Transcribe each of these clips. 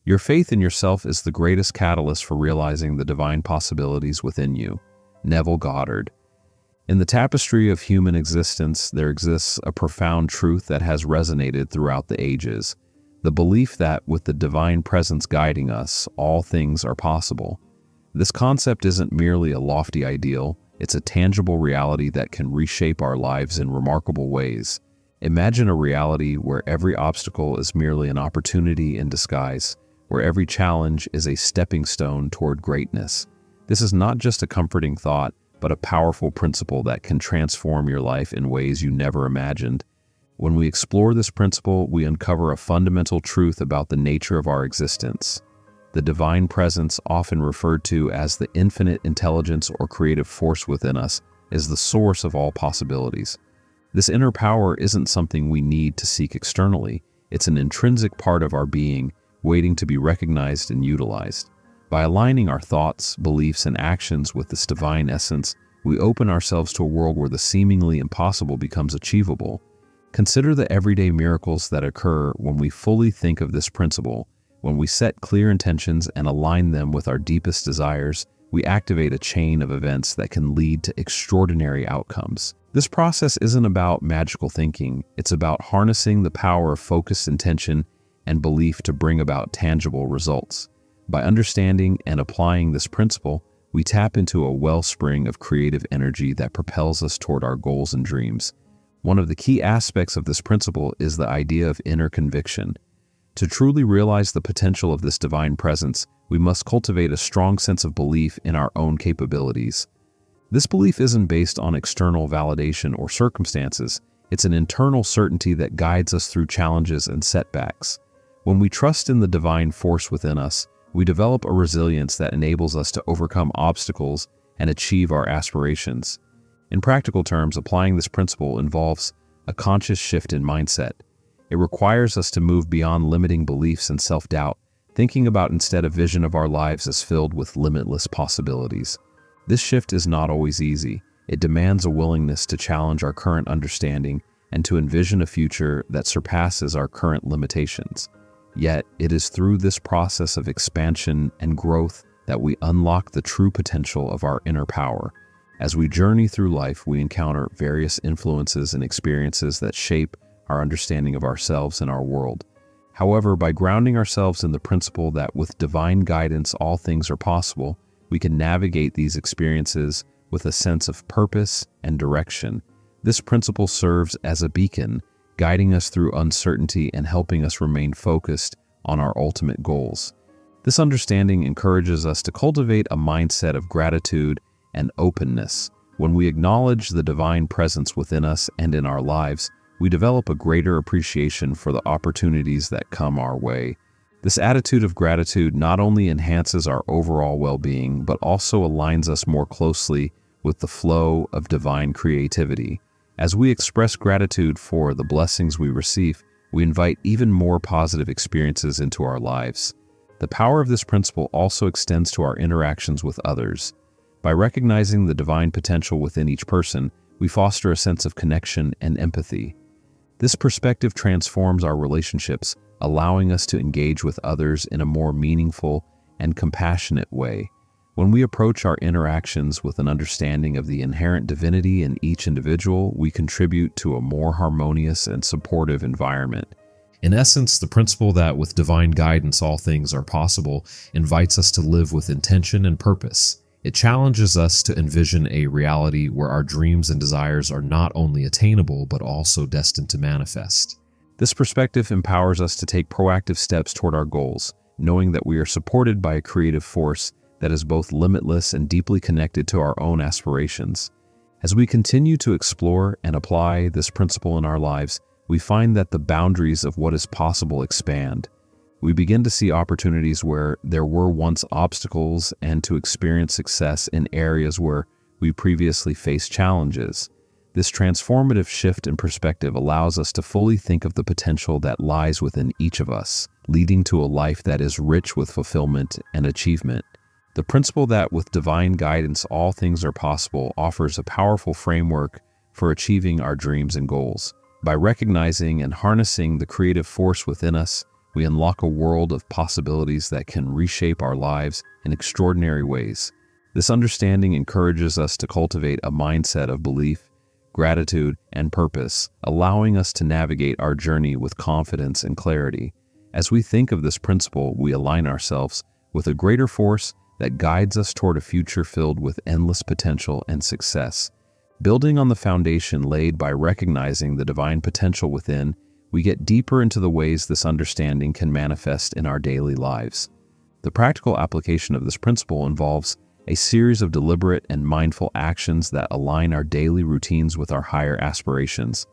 Your faith in yourself is the greatest catalyst for realizing the divine possibilities within you. Neville Goddard. In the tapestry of human existence, there exists a profound truth that has resonated throughout the ages. The belief that with the divine presence guiding us, all things are possible. This concept isn't merely a lofty ideal, it's a tangible reality that can reshape our lives in remarkable ways. Imagine a reality where every obstacle is merely an opportunity in disguise, where every challenge is a stepping stone toward greatness. This is not just a comforting thought, but a powerful principle that can transform your life in ways you never imagined. When we explore this principle, we uncover a fundamental truth about the nature of our existence. The divine presence, often referred to as the infinite intelligence or creative force within us, is the source of all possibilities. This inner power isn't something we need to seek externally. It's an intrinsic part of our being, waiting to be recognized and utilized. By aligning our thoughts, beliefs, and actions with this divine essence, we open ourselves to a world where the seemingly impossible becomes achievable. Consider the everyday miracles that occur when we fully think of this principle. When we set clear intentions and align them with our deepest desires, we activate a chain of events that can lead to extraordinary outcomes. This process isn't about magical thinking, it's about harnessing the power of focused intention and belief to bring about tangible results. By understanding and applying this principle, we tap into a wellspring of creative energy that propels us toward our goals and dreams. One of the key aspects of this principle is the idea of inner conviction. To truly realize the potential of this divine presence, we must cultivate a strong sense of belief in our own capabilities. This belief isn't based on external validation or circumstances. It's an internal certainty that guides us through challenges and setbacks. When we trust in the divine force within us, we develop a resilience that enables us to overcome obstacles and achieve our aspirations. In practical terms, applying this principle involves a conscious shift in mindset. It requires us to move beyond limiting beliefs and self-doubt, thinking about instead a vision of our lives as filled with limitless possibilities. This shift is not always easy. It demands a willingness to challenge our current understanding and to envision a future that surpasses our current limitations. Yet, it is through this process of expansion and growth that we unlock the true potential of our inner power. As we journey through life, we encounter various influences and experiences that shape our understanding of ourselves and our world. However, by grounding ourselves in the principle that with divine guidance all things are possible, we can navigate these experiences with a sense of purpose and direction. This principle serves as a beacon, guiding us through uncertainty and helping us remain focused on our ultimate goals. This understanding encourages us to cultivate a mindset of gratitude and openness. When we acknowledge the divine presence within us and in our lives, we develop a greater appreciation for the opportunities that come our way. This attitude of gratitude not only enhances our overall well-being, but also aligns us more closely with the flow of divine creativity. As we express gratitude for the blessings we receive, we invite even more positive experiences into our lives. The power of this principle also extends to our interactions with others. By recognizing the divine potential within each person, we foster a sense of connection and empathy. This perspective transforms our relationships, allowing us to engage with others in a more meaningful and compassionate way. When we approach our interactions with an understanding of the inherent divinity in each individual, we contribute to a more harmonious and supportive environment. In essence, the principle that with divine guidance all things are possible invites us to live with intention and purpose. It challenges us to envision a reality where our dreams and desires are not only attainable but also destined to manifest. This perspective empowers us to take proactive steps toward our goals, knowing that we are supported by a creative force that is both limitless and deeply connected to our own aspirations. As we continue to explore and apply this principle in our lives, we find that the boundaries of what is possible expand. We begin to see opportunities where there were once obstacles and to experience success in areas where we previously faced challenges. This transformative shift in perspective allows us to fully think of the potential that lies within each of us, leading to a life that is rich with fulfillment and achievement. The principle that with divine guidance all things are possible offers a powerful framework for achieving our dreams and goals. By recognizing and harnessing the creative force within us, we unlock a world of possibilities that can reshape our lives in extraordinary ways. This understanding encourages us to cultivate a mindset of belief, gratitude, and purpose, allowing us to navigate our journey with confidence and clarity. As we think of this principle, we align ourselves with a greater force that guides us toward a future filled with endless potential and success. Building on the foundation laid by recognizing the divine potential within, we get deeper into the ways this understanding can manifest in our daily lives. The practical application of this principle involves a series of deliberate and mindful actions that align our daily routines with our higher aspirations.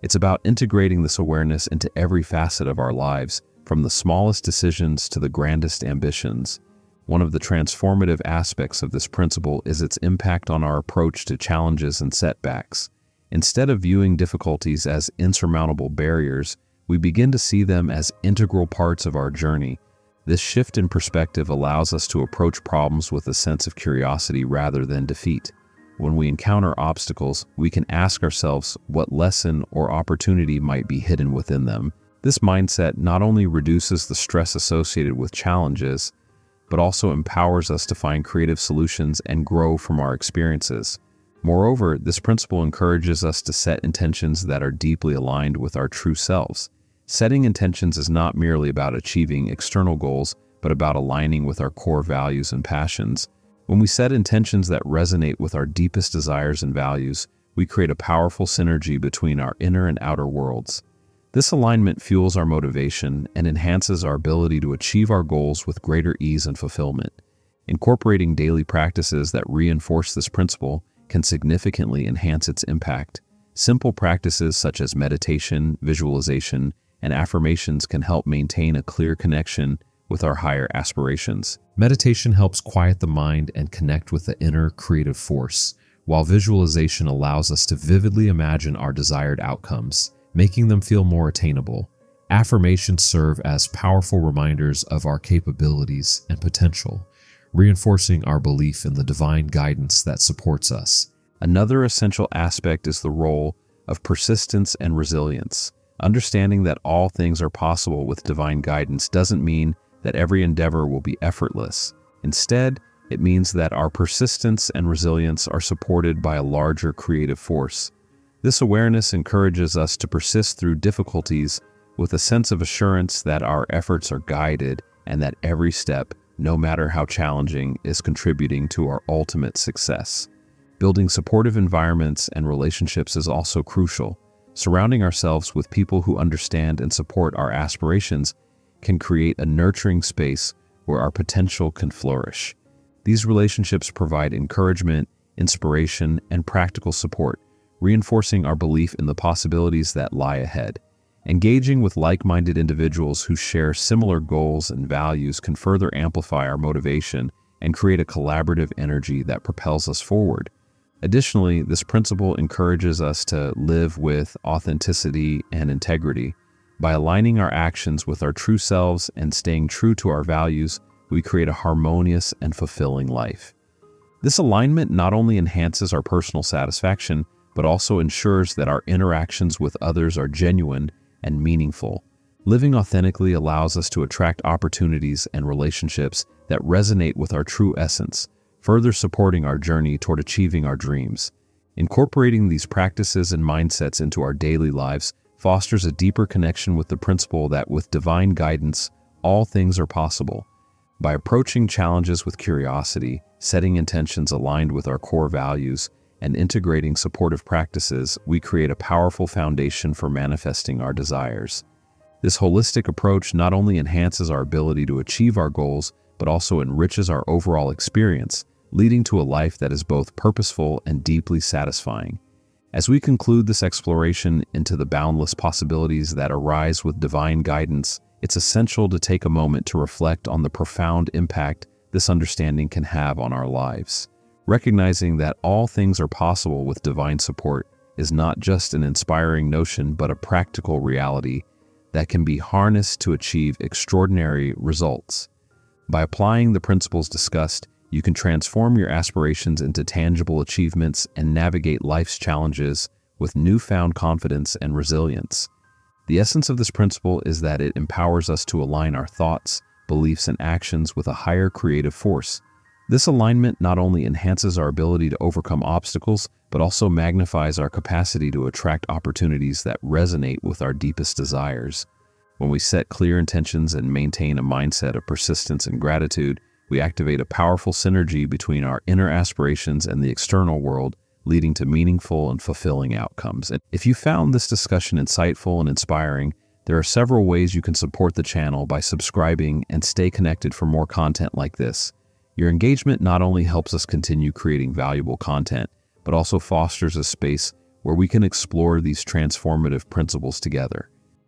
It's about integrating this awareness into every facet of our lives, from the smallest decisions to the grandest ambitions. One of the transformative aspects of this principle is its impact on our approach to challenges and setbacks. Instead of viewing difficulties as insurmountable barriers, we begin to see them as integral parts of our journey. This shift in perspective allows us to approach problems with a sense of curiosity rather than defeat. When we encounter obstacles, we can ask ourselves what lesson or opportunity might be hidden within them. This mindset not only reduces the stress associated with challenges, but also empowers us to find creative solutions and grow from our experiences. Moreover, this principle encourages us to set intentions that are deeply aligned with our true selves. Setting intentions is not merely about achieving external goals, but about aligning with our core values and passions. When we set intentions that resonate with our deepest desires and values, we create a powerful synergy between our inner and outer worlds. This alignment fuels our motivation and enhances our ability to achieve our goals with greater ease and fulfillment. Incorporating daily practices that reinforce this principle can significantly enhance its impact. Simple practices such as meditation, visualization, and affirmations can help maintain a clear connection with our higher aspirations. Meditation helps quiet the mind and connect with the inner creative force, while visualization allows us to vividly imagine our desired outcomes, making them feel more attainable. Affirmations serve as powerful reminders of our capabilities and potential, reinforcing our belief in the divine guidance that supports us. Another essential aspect is the role of persistence and resilience. Understanding that all things are possible with divine guidance doesn't mean that every endeavor will be effortless. Instead, it means that our persistence and resilience are supported by a larger creative force. This awareness encourages us to persist through difficulties with a sense of assurance that our efforts are guided and that every step, no matter how challenging, is contributing to our ultimate success. Building supportive environments and relationships is also crucial. Surrounding ourselves with people who understand and support our aspirations can create a nurturing space where our potential can flourish. These relationships provide encouragement, inspiration, and practical support, reinforcing our belief in the possibilities that lie ahead. Engaging with like-minded individuals who share similar goals and values can further amplify our motivation and create a collaborative energy that propels us forward. Additionally, this principle encourages us to live with authenticity and integrity. By aligning our actions with our true selves and staying true to our values, we create a harmonious and fulfilling life. This alignment not only enhances our personal satisfaction, but also ensures that our interactions with others are genuine and meaningful. Living authentically allows us to attract opportunities and relationships that resonate with our true essence, further supporting our journey toward achieving our dreams. Incorporating these practices and mindsets into our daily lives fosters a deeper connection with the principle that with divine guidance, all things are possible. By approaching challenges with curiosity, setting intentions aligned with our core values, and integrating supportive practices, we create a powerful foundation for manifesting our desires. This holistic approach not only enhances our ability to achieve our goals, but also enriches our overall experience, leading to a life that is both purposeful and deeply satisfying. As we conclude this exploration into the boundless possibilities that arise with divine guidance, it's essential to take a moment to reflect on the profound impact this understanding can have on our lives. Recognizing that all things are possible with divine support is not just an inspiring notion, but a practical reality that can be harnessed to achieve extraordinary results. By applying the principles discussed, you can transform your aspirations into tangible achievements and navigate life's challenges with newfound confidence and resilience. The essence of this principle is that it empowers us to align our thoughts, beliefs, and actions with a higher creative force. This alignment not only enhances our ability to overcome obstacles, but also magnifies our capacity to attract opportunities that resonate with our deepest desires. When we set clear intentions and maintain a mindset of persistence and gratitude, we activate a powerful synergy between our inner aspirations and the external world, leading to meaningful and fulfilling outcomes. And if you found this discussion insightful and inspiring, there are several ways you can support the channel by subscribing and stay connected for more content like this. Your engagement not only helps us continue creating valuable content, but also fosters a space where we can explore these transformative principles together.